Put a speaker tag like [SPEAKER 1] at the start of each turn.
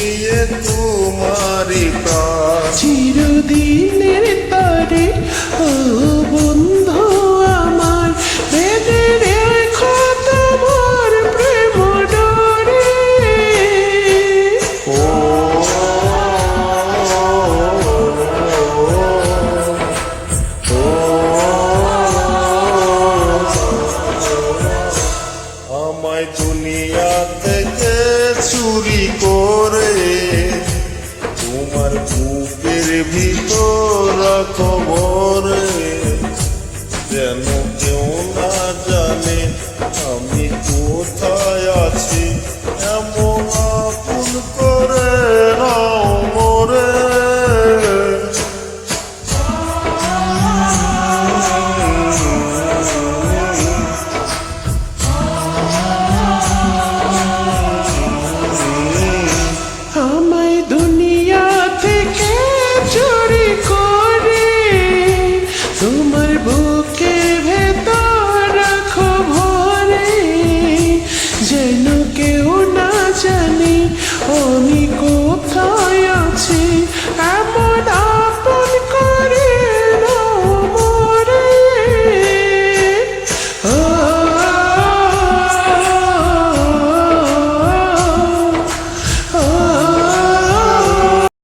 [SPEAKER 1] নিয়ে তোমারই প্রাণ।
[SPEAKER 2] চিরদিনের তরে ও বন্ধু আমার, বেঁধে রেখো তোমার প্রেম ডোরে।
[SPEAKER 1] ও আমায় দুনিয়া থেকে চুরি করে তোমার বুকের ভিতর খবরে, যেন কেউ না জানে আমি কোথায় আছি, এমন